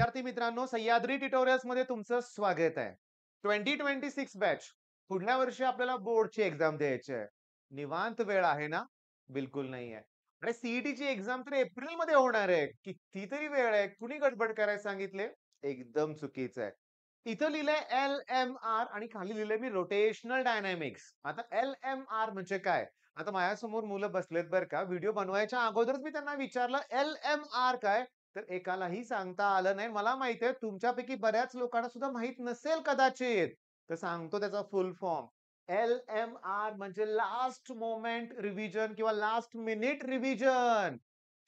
विद्यार्थी मित्रांनो, सह्याद्री ट्युटोरियल्स मध्ये तुमचं स्वागत आहे. 2026 बॅच. पुढल्या वर्षी आपल्याला बोर्डची एक्झाम द्यायची आहे. निवांत वेळ आहे ना? बिलकुल नाहीये. आणि सीईटीची एक्झाम तर एप्रिलमध्ये होणार आहे. कितीतरी वेळ आहे. कुणी गडबड करायला सांगितले? एकदम चुकीचं आहे. इथं लिहिलंय LMR आणि खाली लिहिलंय मी रोटेशनल डायनॅमिक्स. आता LMR म्हणजे काय? आता माझ्यासमोर मुलं बसलेत बरं का. व्हिडिओ बनवायच्या अगोदरच मी त्यांना विचारलं, LMR काय? तर एकालाही सांगता आलं नाही. मला माहिती आहे तुमच्यापैकी बऱ्याच लोकांना सुद्धा माहित नसेल कदाचित. तर सांगतो त्याचा फुल फॉर्म. LMR म्हणजे लास्ट मोमेंट रिव्हिजन किंवा लास्ट मिनिट रिव्हिजन.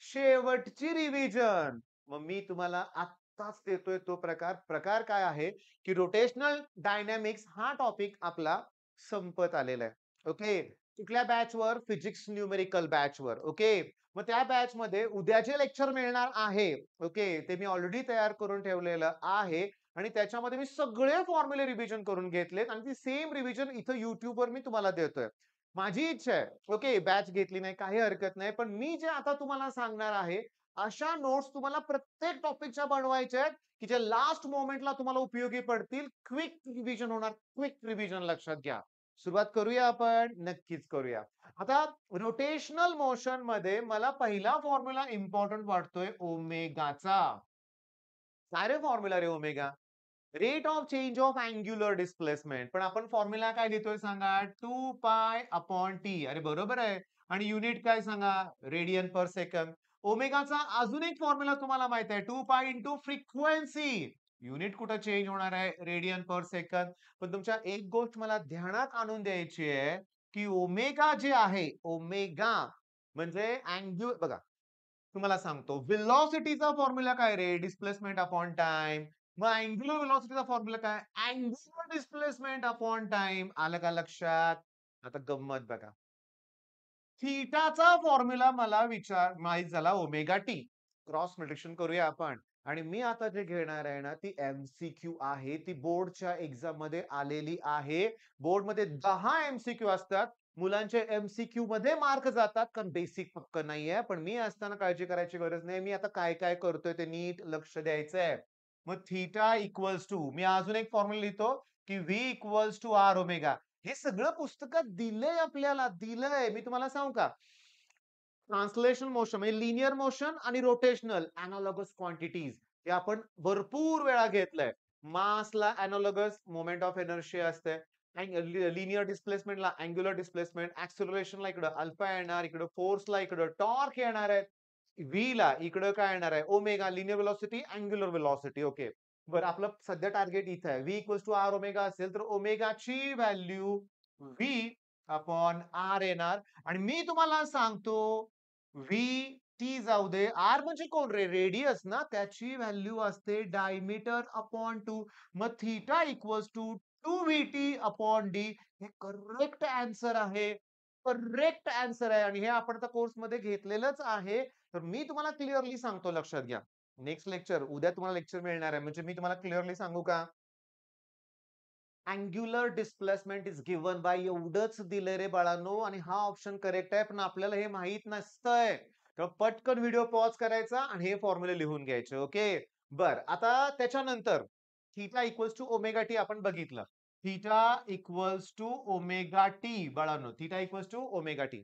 शेवटची रिव्हिजन. मग मी तुम्हाला आत्ताच देतोय तो प्रकार. प्रकार काय आहे, की रोटेशनल डायनॅमिक्स हा टॉपिक आपला संपत आलेला आहे. ओके. कुठल्या बॅचवर? फिजिक्स न्यूमेरिकल बॅचवर. ओके. मग त्या बॅचमध्ये उद्या जे लेक्चर मिळणार आहे, ओके, ते मी ऑलरेडी तयार करून ठेवलेलं आहे आणि त्याच्यामध्ये मी सगळे फॉर्म्युले रिव्हिजन करून घेतलेत आणि ती सेम रिव्हिजन इथं YouTubeवर मी तुम्हाला देतोय. माझी इच्छा आहे, ओके, बॅच घेतली नाही काही हरकत नाही. पण मी जे आता तुम्हाला सांगणार आहे, अशा नोट्स तुम्हाला प्रत्येक टॉपिकच्या बनवायच्या आहेत, की जे लास्ट मोमेंटला तुम्हाला उपयोगी पडतील. क्विक रिव्हिजन होणार, क्विक रिव्हिजन लक्षात घ्या. सुरुवात करूया आपण? नक्कीच करूया. आता रोटेशनल मोशन मध्ये मला पहिला फॉर्म्युला इम्पॉर्टंट वाटतोय ओमेगाचा. काय रे फॉर्म्युला रे omega? Rate of change of angular displacement. पण आपण फॉर्म्युला काय लिहितोय सांगा? 2 पाय अपॉन टी. अरे बरोबर आहे. आणि युनिट काय सांगा? Radian per second. ओमेगाचा अजून एक फॉर्म्युला तुम्हाला माहित आहे. 2 पाय इंटू फ्रिक्वेन्सी. युनिट कुठं चेंज होणार आहे? Radian per second. पण तुमच्या एक गोष्ट मला ध्यानात आणून द्यायची आहे, की ओमेगा जे आहे, ओमेगा म्हणजे बघा, तुम्हाला सांगतो व्हेलॉसिटीचा फॉर्म्युला काय रे? Displacement upon time. मग अँग्युलर व्हेलॉसिटीचा फॉर्म्युला काय? Angular displacement upon time. आलं का लक्षात? आता गंमत बघा. थीटाचा फॉर्म्युला मला माहित झाला ओमेगा टी. क्रॉस मल्टिप्लिकेशन करूया आपण. आणि मी आता जे घेणार आहे ना, ती MCQ आहे. ती बोर्डच्या एक्झाम मध्ये आलेली आहे. बोर्डमध्ये 10 MCQ असतात. मुलांचे MCQ मध्ये मार्क जातात, कारण बेसिक पक्क नाहीये. पण मी असताना काळजी करायची गरज नाही. मी आता काय काय करतोय ते नीट लक्ष द्यायचंय. मग थीटा इक्वल्स टू, मी अजून एक फॉर्म्युला लिहितो, की V equals to R omega. हे सगळं पुस्तकात दिलंय आपल्याला, दिलंय. मी तुम्हाला सांगू का? ट्रान्सलेशन मोशन म्हणजे लिनियर मोशन आणि रोटेशनल एनालॉगस क्वांटिटीज हे आपण भरपूर वेळा घेतलंय. मासला एनालॉगस मोमेंट ऑफ इनर्शिया असते. लिनियर डिस्प्लेसमेंटला अँग्युलर डिस्प्लेसमेंट, ऍक्सेलरेशनला इकडं अल्फा येणार, इकडं फोर्सला इकडं टॉर्क येणार आहे. व्ही ला इकडं काय येणार आहे? Omega, linear velocity, angular velocity. Okay. बरं, आपलं सध्या टार्गेट इथं आहे. V equals to R omega असेल तर ओमेगाची व्हॅल्यू व्ही अपॉन आर येणार. आणि मी तुम्हाला सांगतो व्ही टी जाऊ दे. आर म्हणजे कोण रे? रेडियस ना, त्याची व्हॅल्यू असते डायमीटर अपॉन 2. मग theta equals to 2 VT upon D. हे करेक्ट आन्सर आहे. करेक्ट आन्सर आहे आणि हे आपण आता कोर्समध्ये घेतलेलंच आहे. तर मी तुम्हाला क्लिअरली सांगतो, लक्षात घ्या. नेक्स्ट लेक्चर उद्या तुम्हाला लेक्चर मिळणार आहे. म्हणजे मी तुम्हाला क्लिअरली सांगू का? Angular displacement is given bye एवढंच दिलंय रे बाळांनो. आणि हा ऑप्शन करेक्ट आहे, पण आपल्याला हे माहित नसतंय. तर पटकन व्हिडिओ पॉज करायचा आणि हे फॉर्म्युले लिहून घ्यायचे. ओके. बर, आता त्याच्यानंतर theta equals to omega T आपण बघितलं. Theta equals to omega T बाळांनो. Theta equals to omega T.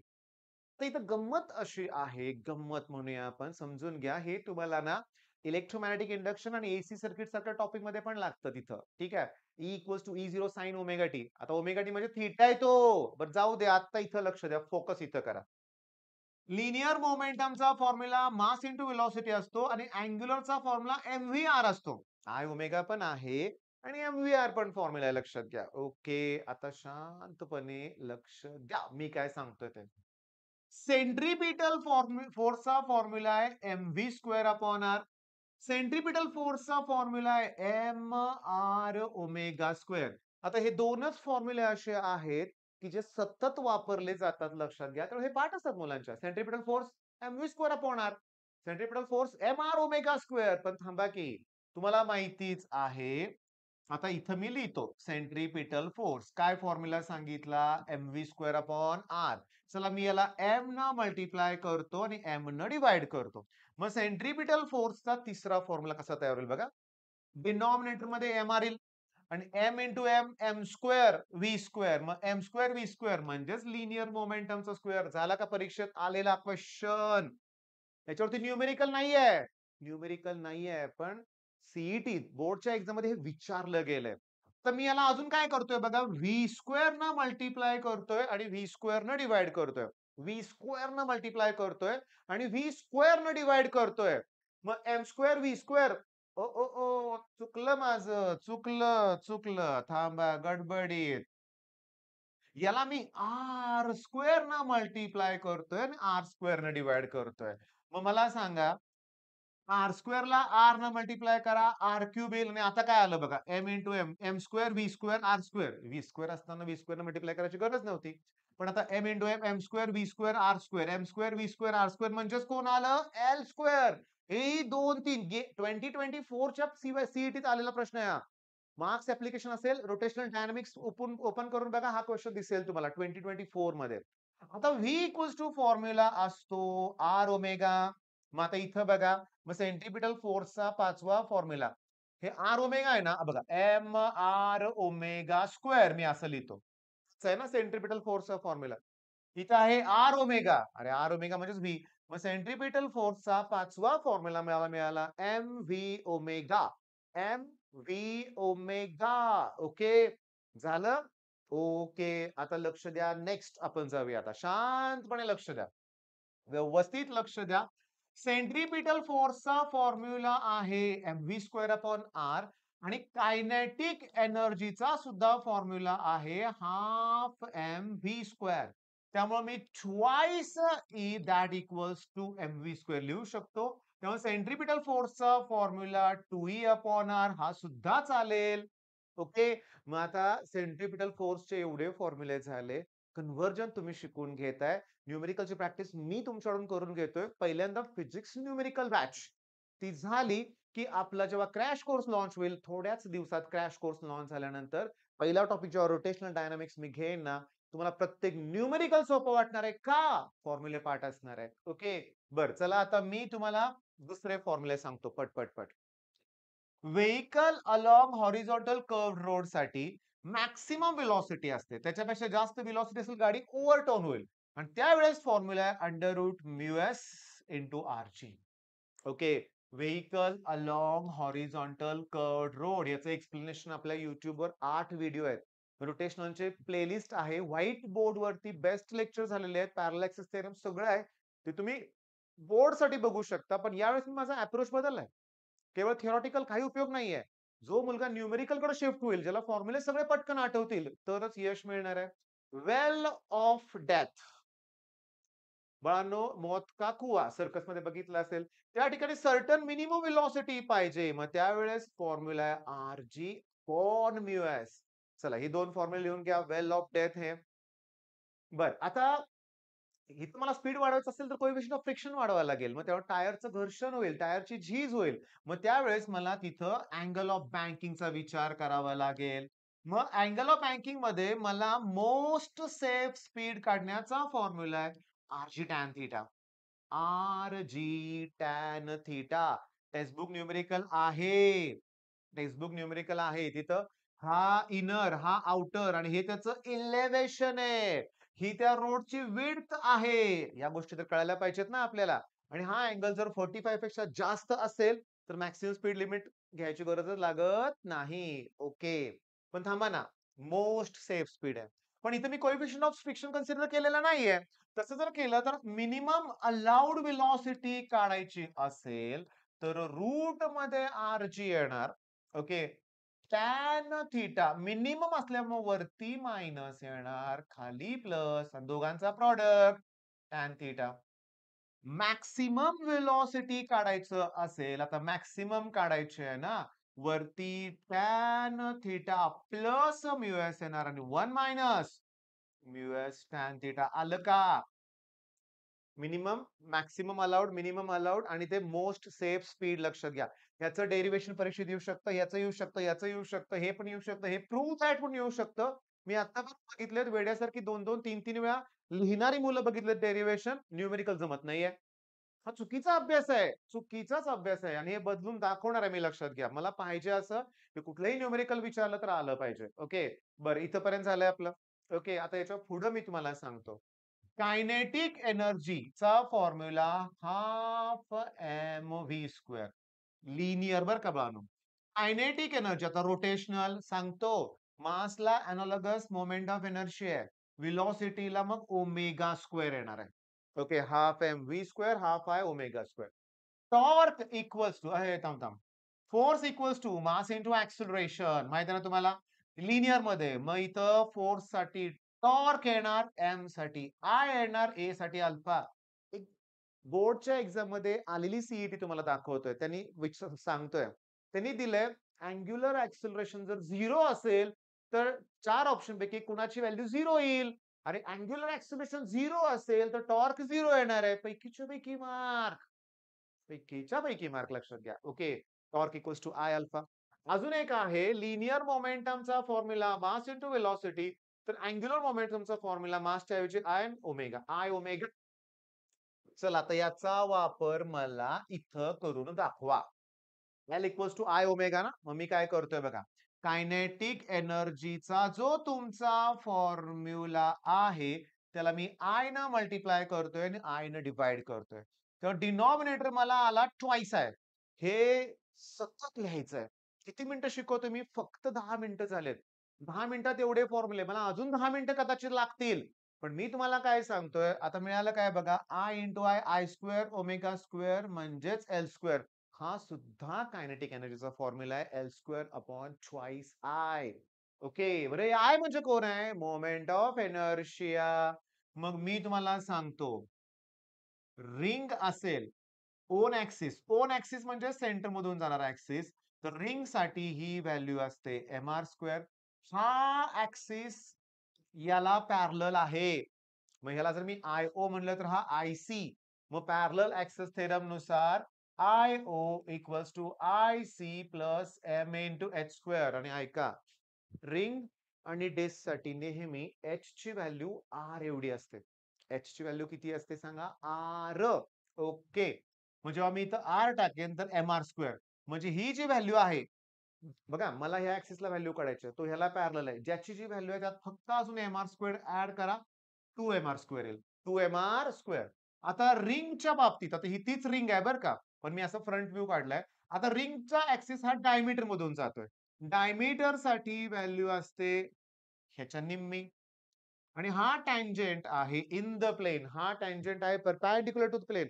तर इथं गंमत अशी आहे, गंमत म्हणूया आपण, समजून घ्या. हे तुम्हाला ना इलेक्ट्रोमॅग्नेटिक इंडक्शन आणि एसी सर्किट सारख्या टॉपिक मध्ये पण लागतं तिथं. ठीक आहे. E equals to E0 sine omega T. आता ओमेगा टी म्हणजे थीटा आहे तो. बरं जाऊ दे, आता इथं लक्ष द्या, फोकस इथं करा. लिनियर मोमेंटमचा फॉर्म्युला मास इंटू वेलोसिटी असतो आणि अँग्युलरचा फॉर्म्युला MVR असतो. I ओमेगा पण आहे आणि MVR पण फॉर्म्युला आहे, लक्षात घ्या. ओके. आता शांतपणे लक्ष द्या, मी काय सांगतोय ते. सेंट्रीपिटल फोर्सचा फॉर्म्युला आहे MV square upon R. Centripetal फोर्सचा फॉर्म्युला आहे MR ओमेगा स्क्वेअर. आता हे दोनच फॉर्म्युले असे आहेत, की जे सतत वापरले जातात, लक्षात घ्या. तर हे पाठ असतात मुलांच्या. Centripetal force MV square upon R. Centripetal force MR omega square. पण थांबा की, तुम्हाला माहितीच आहे. आता इथं मी लिहितो सेंट्रीपिटल फोर्स. काय फॉर्म्युला सांगितला? MV square upon R. चला, मी याला M न मल्टिप्लाय करतो आणि M न डिवाइड करतो. मग सेंट्रीपिटल फोर्सचा तिसरा फॉर्म्युला कसा तयार होईल बघा. डिनॉमिनेटर मध्ये एम आर येईल आणि M into M M square V square. मग एम स्क्वेअर व्ही स्क्वेअर म्हणजेच लिनियर मोमेंटमचा स्क्वेअर. झाला का परीक्षेत आलेला क्वेश्चन? याच्यावरती न्यूमेरिकल नाहीये. न्यूमेरिकल नाहीये, पण सीईटी बोर्डच्या एक्झाम मध्ये हे विचारलं गेलंय. तर मी याला अजून काय करतोय बघा, व्ही स्क्वेअर न मल्टिप्लाय करतोय आणि व्ही स्क्वेअर न डिवाइड करतोय. व्ही स्क्वेअर न मल्टिप्लाय करतोय आणि व्ही स्क्वेअर न डिवाइड करतोय. मग एम स्क्वेअर व्ही स्क्वेअर. ओ ओ ओ चुकलं माझं, चुकलं. थांबा, गडबडीत. याला मी आर स्क्वेअर न मल्टिप्लाय करतोय आणि आर स्क्वेअर न डिवाइड करतोय. मग मला सांगा, आर स्क्वेअर ला आर न मल्टिप्लाय करा, आर क्यूब येईल आणि आता काय आलं बघा, M into M M square V square R square. V square असताना व्ही स्क्वेअर मल्टिप्लाय करायची गरज नव्हती. पण आता M into M M square V square R square. M square V square R square म्हणजेच कोण आलं? L square. हे 2-3 2024च्या सीईटीत आलेला प्रश्न आहे हा. मार्क्स ऍप्लिकेशन असेल, रोटेशनल डायनामिक्स ओपन ओपन करून बघा, हा क्वेश्चन दिसेल तुम्हाला 2024 मध्ये. आता व्ही इक्वल्स टू फॉर्म्युला असतो आर ओमेगा. मग आता इथं बघा, मग सेंट्रिपिटल फोर्सचा 5वा फॉर्म्युला. हे आर ओमेगा आहे ना, बघा एम आर ओमेगा स्क्वेअर मी असं लिहितो. आहे ना सेंट्रिपिटल फोर्सचा फॉर्म्युला. इथं आहे आर ओमेगा. अरे आर ओमेगा म्हणजेच व्ही. मग सेंट्रिपिटल फोर्सचा 5वा फॉर्म्युला मला मिळाला M V omega. M V omega. Okay झालं. ओके आता लक्ष द्या. नेक्स्ट आपण जाऊया. आता शांतपणे लक्ष द्या, व्यवस्थित लक्ष द्या. सेंट्रिपिटल फोर्सचा फॉर्म्युला आहे M V square upon R आणि कायनेटिक एनर्जीचा सुद्धा फॉर्म्युला आहे हाफ एम व्ही स्क्वेअर. त्यामुळे मी twice E that equals to M V square लिहू शकतो. त्यामुळे सेंट्रिपिटल फोर्सचा फॉर्म्युला 2e अपॉन आर हा सुद्धा चालेल. ओके. मग आता सेंट्रिपिटल फोर्सचे एवढे फॉर्म्युले झाले. कन्व्हर्जन तुम्ही शिकून घेताय. न्यूमेरिकलची प्रॅक्टिस मी तुमच्याकडून करून घेतोय. पहिल्यांदा फिजिक्स न्यूमेरिकल बॅच ती झाली की आपला जेव्हा क्रॅश कोर्स लॉन्च होईल, थोड्याच दिवसात क्रॅश कोर्स लॉन्च झाल्यानंतर पहिला टॉपिक जेव्हा रोटेशनल डायनामिक्स मी घेईन ना, तुम्हाला प्रत्येक न्यूमेरिकल सोपं वाटणार आहे का? फॉर्म्युले पाठ असणार आहे. ओके. बर चला आता मी तुम्हाला दुसरे फॉर्म्युले सांगतो पट. Vehicle along horizontal curve road साठी मॅक्सिमम वेलॉसिटी असते. त्याच्यापेक्षा जास्त वेलॉसिटी असेल गाडी ओव्हरटर्न होईल. आणि त्यावेळेस फॉर्म्युला आहे under root mu S into R G. Okay. Vehicle along horizontal curve road याचं एक्सप्लेनेशन आपल्या युट्यूबवर 8 व्हिडिओ आहेत. रोटेशनलचे प्लेलिस्ट आहे. व्हाईट बोर्ड वरती बेस्ट लेक्चर झालेले आहेत. पॅरलल ऍक्सिस थेरम सगळं आहे. ते तुम्ही बोर्ड साठी बघू शकता. पण यावेळेस मी माझा अप्रोच बदललाय. केवळ थिओरिटिकल काही उपयोग नाहीये. जो मुलगा न्यूमेरिकल कडे शिफ्ट होईल, ज्याला फॉर्म्युले सगळे पटकन आठवतील, तरच यश मिळणार आहे. वेल ऑफ डेथ. बाळांनो, मौत का कुआ सर्कस मध्ये बघितलं असेल, त्या ठिकाणी सर्टन मिनिमम वेलॉसिटी पाहिजे. मग त्यावेळेस फॉर्म्युला आहे R G upon mu S. चला ही दोन फॉर्म्युले लिहून घ्या. वेल ऑफ डेथ हे. बर आता इथं मला स्पीड वाढवायचं असेल तर कोएफिशियंट ऑफ फ्रिक्शन वाढवायला लागेल. मग तेव्हा टायरचं घर्षण होईल, टायरची झीज होईल. मग त्यावेळेस मला तिथं अँगल ऑफ बँकिंगचा विचार करावा लागेल. मग अँगल ऑफ बँकिंग मध्ये मला मोस्ट सेफ स्पीड काढण्याचा फॉर्म्युला आहे R G tan theta. R G tan theta. Textbook numerical आहे. टेक्स्टबुक न्यूमेरिकल आहे तिथं. हा इनर, हा आउटर आणि हे त्याचं इलेव्हेशन आहे. ही त्या रोडची विड्थ आहे. या गोष्टी तर कळायला पाहिजेत ना आपल्याला. आणि हा अँगल जर 45 पेक्षा जास्त असेल तर मॅक्सिमम स्पीड लिमिट घ्यायची गरजच लागत नाही. ओके. पण थांबा ना, मोस्ट सेफ स्पीड आहे. पण इथे मी कोएफिशियंट ऑफ फ्रिक्शन कन्सिडर केलेला नाहीये. तसं जर केलं तर मिनिमम अलाउड वेलॉसिटी काढायची असेल तर रूट मध्ये आर जी येणार. ओके. टॅन थिटा मिनिमम असल्यामुळे वरती मायनस येणार, खाली प्लस आणि दोघांचा product tan theta. Maximum velocity काढायचं असेल, आता मॅक्सिमम काढायचे आहे ना, वरती tan theta plus mu S येणार आणि 1 minus mu S tan theta. आलं का? Minimum, maximum allowed, minimum allowed आणि ते मोस्ट सेफ स्पीड लक्षात घ्या. याचं डेरिवेशन परीक्षेत येऊ शकतं, याचं येऊ शकतं, याचं येऊ शकतं, हे पण येऊ शकतं, हे प्रूव्ह दॅट पण येऊ शकतं. मी आता पण बघितलेत वेड्यासारखी 2-2, 3-3 वेळा लिहिणारी मुलं बघितलेत डेरिवेशन. न्यूमेरिकल जमत नाहीये. हा चुकीचा अभ्यास आहे. चुकीचाच अभ्यास आहे आणि हे बदलून दाखवणार आहे मी लक्षात घ्या. मला पाहिजे असं की कुठलंही न्यूमेरिकल विचारलं तर आलं पाहिजे. ओके. बरं इथपर्यंत झालंय आपलं. ओके. आता याच्या पुढं मी तुम्हाला सांगतो. कायनेटिक एनर्जीचा formula half M V square. Linear बरं का बाळांनो. कायनेटिक एनर्जी आता रोटेशनल सांगतो. मासला एनालॉगस मोमेंट ऑफ इनर्शिया आहे. व्हेलॉसिटीला मग ओमेगा स्क्वेअर येणार आहे. Okay. Half M V square, half I omega square. Torque equals to हे थांब, थांब. Force equals to mass into acceleration. माहिती आहे ना तुम्हाला? लिनियर मध्ये. मग इथं फोर्स साठी टॉर्क येणार एम साठी, आय येणार ए साठी अल्फा. एक बोर्डच्या एक्झाम मध्ये आलेली सीईटी तुम्हाला दाखवतोय. त्यांनी सांगतोय. त्यांनी दिलंय अँग्युलर ऍक्सिलरेशन जर 0 असेल, तर 4 ऑप्शन पैकी कुणाची व्हॅल्यू 0 येईल? आणि अँग्युलर ऍक्सिलरेशन 0 असेल, तर टॉर्क 0 येणार आहे. पैकीच्या पैकी मार्क. पैकीच्या पैकी मार्क लक्षात घ्या. Okay. Torque equals to I alpha. अजून एक आहे लिनियर मोमेंटमचा फॉर्म्युला मास इंटू वेलॉसिटी. तर अँग्युलर मोमेंटमचा फॉर्म्युला मासच्या ऐवजी आय ओमेगा. I omega. चला आता याचा वापर मला इथं करून दाखवा. L equals to I omega ना. मग मी काय करतोय बघा. कायनेटिक एनर्जीचा जो तुमचा फॉर्म्युला आहे, त्याला मी आय न मल्टिप्लाय करतोय आणि आय न डिवाइड करतोय. तर डिनॉमिनेटर मला आला ट्वाइस आहे. हे सतत लिहायचंय. किती मिनिटं शिकवतोय मी? फक्त 10 मिनिटं झालेत. 10 मिनिटात एवढे फॉर्म्युले. मला अजून 10 मिनिटं कदाचित लागतील. पण मी तुम्हाला काय सांगतोय, आता मिळालं काय बघा, I into I, I square omega square म्हणजेच एल स्क्वेअर. हा सुद्धा कायनेटिक एनर्जीचा फॉर्म्युला आहे L square upon twice I. Okay. बरं आय म्हणजे कोण आहे? Moment of inertia. मग मी तुम्हाला सांगतो, रिंग असेल ओन ऍक्सिस. ओन ऍक्सिस म्हणजे सेंटर मधून जाणारा ऍक्सिस. तर रिंग साठी ही व्हॅल्यू असते एम आर स्क्वेअर. हा ऍक्सिस याला पॅरलल आहे. मग ह्याला जर मी आय ओ म्हणलं तर हा आय सी. मग पॅरलल ऍक्सेस थेरम नुसार I O equals to I C plus M into H square. आणि ऐका, रिंग आणि डिस्क साठी नेहमी एच ची व्हॅल्यू आर एवढी असते. एच ची व्हॅल्यू किती असते सांगा? आर. ओके. मग जेव्हा मी इथं आर टाकेन तर एम आर स्क्वेअर. म्हणजे ही जी व्हॅल्यू आहे, बघा मला ह्या ऍक्सिसला व्हॅल्यू काढायची आहे. तो ह्याला पॅरलल आहे. ज्याची जी व्हॅल्यू आहे त्यात फक्त अजून एम आर स्क्वेअर ऍड करा. 2mr स्क्वेअर येईल. 2mr square. आता रिंगच्या बाबतीत, आता ही तीच रिंग आहे बरं का. पण मी असं फ्रंट व्ह्यू काढलाय. आता रिंगचा ऍक्सिस हा डायमीटर मधून जातोय. डायमीटर साठी व्हॅल्यू असते ह्याच्या निम्मी. आणि हा टँजेंट आहे इन द प्लेन. हा टँजेंट आहे परपेंडिक्युलर टू द प्लेन.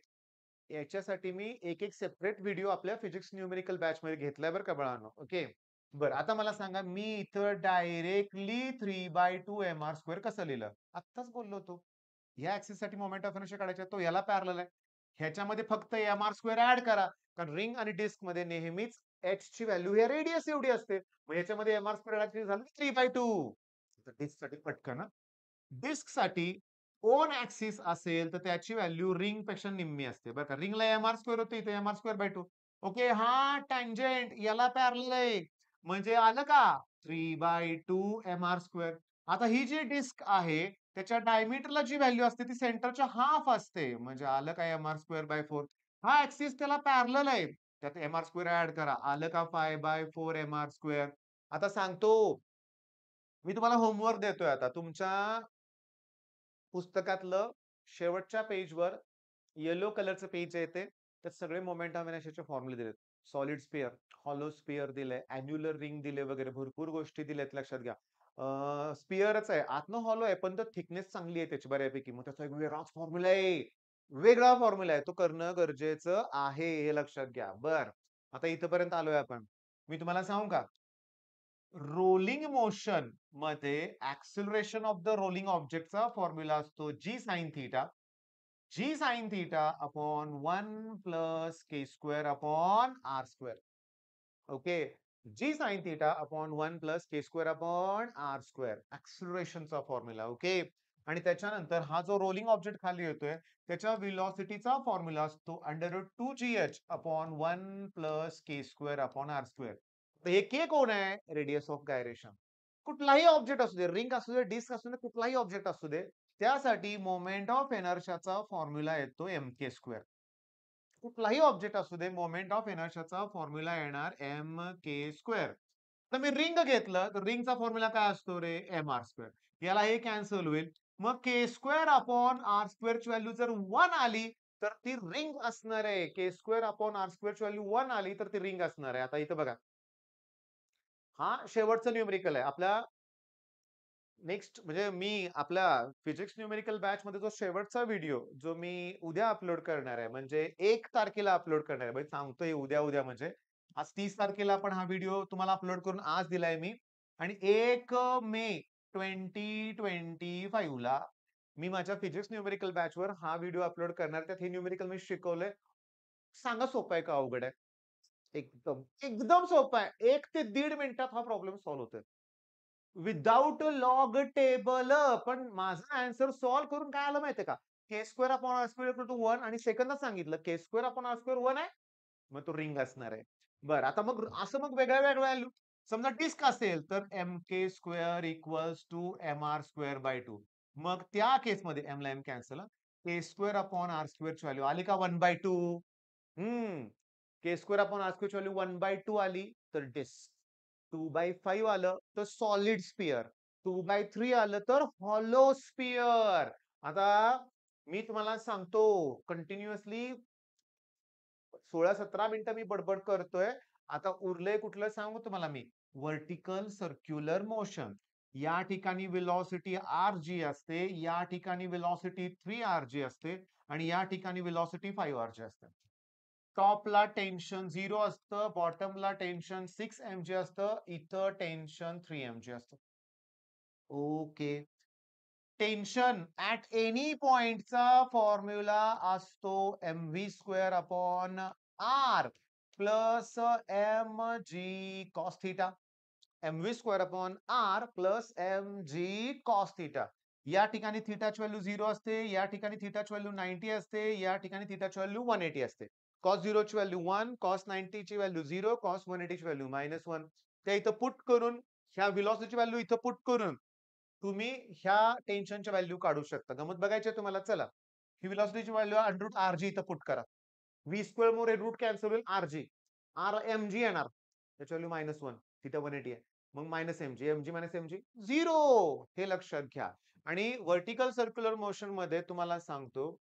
याच्यासाठी मी एक एक सेपरेट व्हिडिओ आपल्या फिजिक्स न्यूमेरिकल बॅच मध्ये घेतलाय बरं का बाळांनो. ओके. बरं आता मला सांगा, मी इथं डायरेक्टली 3/2 एम आर स्क्वेअर कसं लिहिलं? आत्ताच बोललो होतो. ह्या ऍक्सिस साठी मोमेंट ऑफ इनर्शिया काढायचा, तो याला पॅरलल आहे. ह्याच्यामध्ये फक्त एम आर स्क्वेअर ऍड करा. कारण रिंग आणि डिस्क मध्ये नेहमीच एच ची व्हॅल्यू या रेडियस एवढी असते. मग ह्याच्यामध्ये एम आर स्क्वेअर झालं 3/2. डिस्क साठी पटकन. डिस्क साठी ओन ऍक्सिस असेल तर त्याची व्हॅल्यू रिंग पेक्षा निम्मी असते बरं का. रिंगला एम आर स्क्वेअर होते, इथे M R square by 2. Okay. हा टँजेंट याला पॅरलल आहे. म्हणजे आलं का? 3/2 एम आर स्क्वेअर. आता ही जी डिस्क आहे त्याच्या डायमीटरला जी व्हॅल्यू असते ती सेंटरच्या हाफ असते. म्हणजे आलं का एम आर स्क्वेअर बाय 4. हा ऍक्सिस त्याला पॅरलल आहे. त्यात एम आर स्क्वेअर ऍड करा. आलं का 5/4 एम आर स्क्वेअर. आता सांगतो, मी तुम्हाला होमवर्क देतोय आता. तुमच्या पुस्तकातलं शेवटच्या पेजवर येलो कलरचं पेज येते. त्यात सगळे मोमेंट ऑफ इनर्शियाचे फॉर्म्युले दिलेत. सॉलिड स्फिअर, हॉलो स्फिअर दिलंय, अँग्युलर रिंग दिले वगैरे भरपूर गोष्टी दिल्यात लक्षात घ्या. स्फिअरच आहे. आतनं हॉलो आहे, पण थिकनेस चांगली आहे त्याची बऱ्यापैकी. मग त्याचा एक वेगळाच फॉर्म्युला आहे. वेगळा फॉर्म्युला आहे. तो करणं गरजेचं आहे हे लक्षात घ्या. बरं. आता इथपर्यंत आलोय आपण. मी तुम्हाला सांगू का? रोलिंग मोशन मध्ये ऍक्सिलरेशन ऑफ द रोलिंग ऑब्जेक्टचा फॉर्म्युला असतो g sine theta. G sine theta upon 1 plus k square upon r square. Okay. G sine theta upon 1 plus k square upon r square. ऍक्सिलरेशनचा formula. Okay. आणि त्याच्यानंतर हा जो rolling object खाली येतोय त्याच्या व्हेलॉसिटीचा फॉर्म्युला असतो √2gh upon 1 plus k square upon r square. तर हे के कोण आहे? Radius of gyration. कुठलाही ऑब्जेक्ट असू दे, रिंग असू दे, डिस्क असू दे, कुठलाही ऑब्जेक्ट असू दे, त्यासाठी मोमेंट ऑफ इनर्शियाचा फॉर्म्युला येतो एम के स्क्वेअर. कुठलाही ऑब्जेक्ट असू दे, मोमेंट ऑफ इनर्शियाचा फॉर्म्युला येणार एम के स्क्वेअर. तर मी रिंग घेतलं तर रिंगचा फॉर्म्युला काय असतो रे? M R square. याला हे कॅन्सल होईल. मग के स्क्वेअर अपॉन आर स्क्वेअरची व्हॅल्यू जर 1 आली तर ती रिंग असणार आहे. के स्क्वेअर अपॉन आर स्क्वेअरची व्हॅल्यू 1 आली तर ती रिंग असणार आहे. आता इथं बघा. हा शेवटचं न्यूमेरिकल आहे. आपल्या नेक्स्ट म्हणजे मी आपल्या फिजिक्स न्यूमेरिकल बॅच मध्ये जो शेवटचा व्हिडिओ जो मी उद्या अपलोड करणार आहे, म्हणजे 1 तारखेला अपलोड करणार आहे. म्हणजे सांगतोय उद्या उद्या म्हणजे आज 30 तारखेला आपण हा व्हिडिओ तुम्हाला अपलोड करून आज दिलाय मी. आणि 1 मे 2025 ला मी माझ्या फिजिक्स न्यूमेरिकल बॅच वर हा व्हिडिओ अपलोड करणार. त्यात हे न्यूमेरिकल मी शिकवलंय. सांगा सोपं आहे का अवघड आहे? एकदम एकदम सोपं आहे. 1 ते 1.5 मिनिटात हा प्रॉब्लेम सॉल्व्ह होतोय. Without log table. पण माझा आन्सर सॉल्व्ह करून काय आलं माहितीये का? K square upon r square equal to 1 आणि सेकंदात सांगितलं k square upon r square 1 आहे. मग तो रिंग असणार आहे. बरं आता मग असं मग वेगळ्या वेगळ्या व्हॅल्यू समजा डिस्क असेल तर M K square equals to M R square by 2. मग त्या केसमध्ये एम ला M cancel. K square upon R स्क्वेअरची व्हॅल्यू आली का 1/2. के स्क्वेअर अपॉन आर स्क्वेअरची व्हॅल्यू 1/2 आली तर डिस्क. 2/5 आलं तर सॉलिड स्पियर. 2/3 आलं तर हॉलो स्पियर. आता मी तुम्हाला सांगतो कंटिन्युअसली 16-17 मिनिटं मी बडबड करतोय. आता उरलंय कुठलं सांगू तुम्हाला मी. Vertical circular motion. या ठिकाणी वेलॉसिटी आर जी असते, या ठिकाणी वेलॉसिटी 3 जी असते आणि या ठिकाणी वेलॉसिटी 5 जी असते. टॉपला टेन्शन 0 असतं, बॉटमला टेन्शन 6 mg असतं, इथं टेन्शन 3 mg असतं. ओके. टेन्शन ऍट एनी पॉइंटचा फॉर्म्युला असतो mv square upon r plus m g cos theta. mv square upon r plus m g cos theta. या ठिकाणी थिटाची व्हॅल्यू 0 असते, या ठिकाणी थिटाची व्हॅल्यू 90 असते, या ठिकाणी थिटाची व्हॅल्यू 180 असते. कॉस 0 ची व्हॅल्यू 1, कॉस 90 ची व्हॅल्यू 0, कॉस 180 ची व्हॅल्यू -1. त्या इथं पुट करून ह्या व्हेलॉसिटीची व्हॅल्यू इथं पुट करून तुम्ही ह्या टेन्शनच्या व्हॅल्यू काढू शकता. गंमत बघायची आहे तुम्हाला चला. ही व्हेलॉसिटीची व्हॅल्यू √ RG इथं पुट करा. व्ही स्क्वेअर मोर रूट कॅन्सल होईल RG. आर mg येणार. त्याची व्हॅल्यू -1. थिटा 180 आहे. मग -mg, mg 0. हे लक्षात घ्या. आणि व्हर्टिकल सर्क्युलर मोशन मध्ये तुम्हाला सांगतो,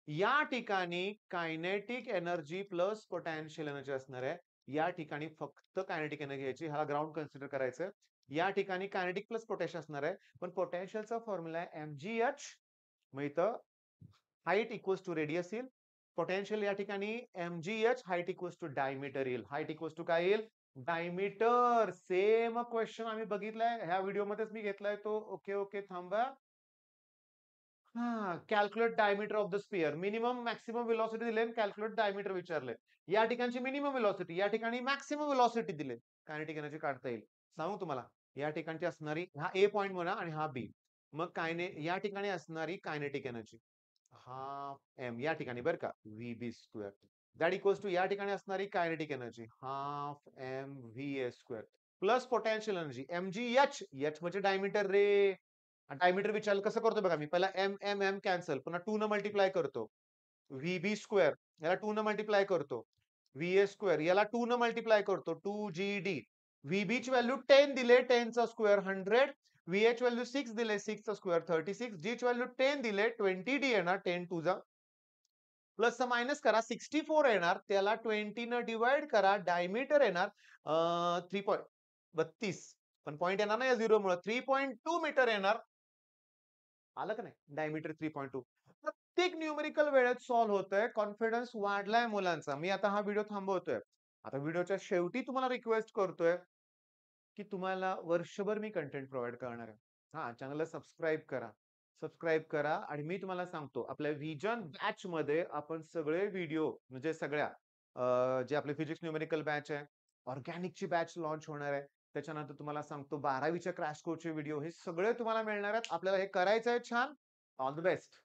या ठिकाणी kinetic energy plus potential energy असणार आहे. या ठिकाणी फक्त कायनेटिक एनर्जी घ्यायची. ह्याला ग्राउंड कन्सिडर करायचं. या ठिकाणी कायनेटिक प्लस पोटेन्शियल असणार आहे. पण पोटेन्शियलचा फॉर्म्युला आहे mgh. मग इथं हाईट इक्वल्स टू रेडियस येईल. पोटेन्शियल या ठिकाणी mgh height equals to diameter येईल. हाईट इक्वल्स टू काय येईल? डायमीटर. सेम क्वेश्चन आम्ही बघितलाय ह्या व्हिडिओ मध्येच मी घेतलाय तो. ओके ओके थांबा. हा calculate diameter of the sphere. Minimum maximum velocity दिले, कॅल्क्युलेट डायमीटर विचारले. या ठिकाणची मिनिमम वेलॉसिटी, या ठिकाणी मॅक्सिमम वेलॉसिटी दिले. कायनेटिक एनर्जी काढता येईल. सांगू तुम्हाला, या ठिकाणची असणारी हा ए पॉइंट म्हणा आणि हा बी. मग या ठिकाणी असणारी कायनेटिक एनर्जी हाफ एम या ठिकाणी बरं का V B square that equals to या ठिकाणी असणारी kinetic energy half M V A square plus potential energy M G H. H म्हणजे डायमीटर रे. डायमीटर विचारलं कसं करतो बघा मी पहिला एम एम एम कॅन्सल पुन्हा 2 न मल्टिप्लाय करतो. व्ही बी स्क्वेअर याला 2 न मल्टिप्लाय करतो. व्ही ए स्क्वेअर याला 2 न मल्टिप्लाय करतो. 2 GD. व्हीबी ची व्हॅल्यू 10 दिले 10 चा स्क्वेअर 100. व्हीएच व्हॅल्यू 6 दिले 6 चा स्क्वेअर 36. जी ची व्हॅल्यू 10 दिले 20D येणार 10 टू जा प्लस मायनस करा 64 येणार त्याला 20 न डिवाइड करा डायमीटर येणार 3.32. पण पॉइंट येणार ना या 0 मुळे 3.2 मीटर येणार. आलं का नाही? डायमीटर 3.2. प्रत्येक न्यूमेरिकल वेळेत सॉल्व्ह होतंय. कॉन्फिडन्स वाढलाय मुलांचा. मी आता हा व्हिडिओ थांबवतोय. आता व्हिडिओच्या शेवटी तुम्हाला रिक्वेस्ट करतोय, की तुम्हाला वर्षभर मी कंटेंट प्रोव्हाईड करणार आहे. हां, चॅनलला सबस्क्राईब करा. सबस्क्राईब करा आणि मी तुम्हाला सांगतो आपल्या व्हिजन बॅचमध्ये आपण सगळे व्हिडिओ म्हणजे सगळ्या जे आपले फिजिक्स न्यूमेरिकल बॅच आहे, ऑर्गॅनिकची बॅच लॉन्च होणार आहे. त्याच्यानंतर तुम्हाला सांगतो 12वीच्या क्रॅश कोर्सचे व्हिडिओ हे सगळे तुम्हाला मिळणार आहेत. आपल्याला हे करायचं आहे छान. All the best.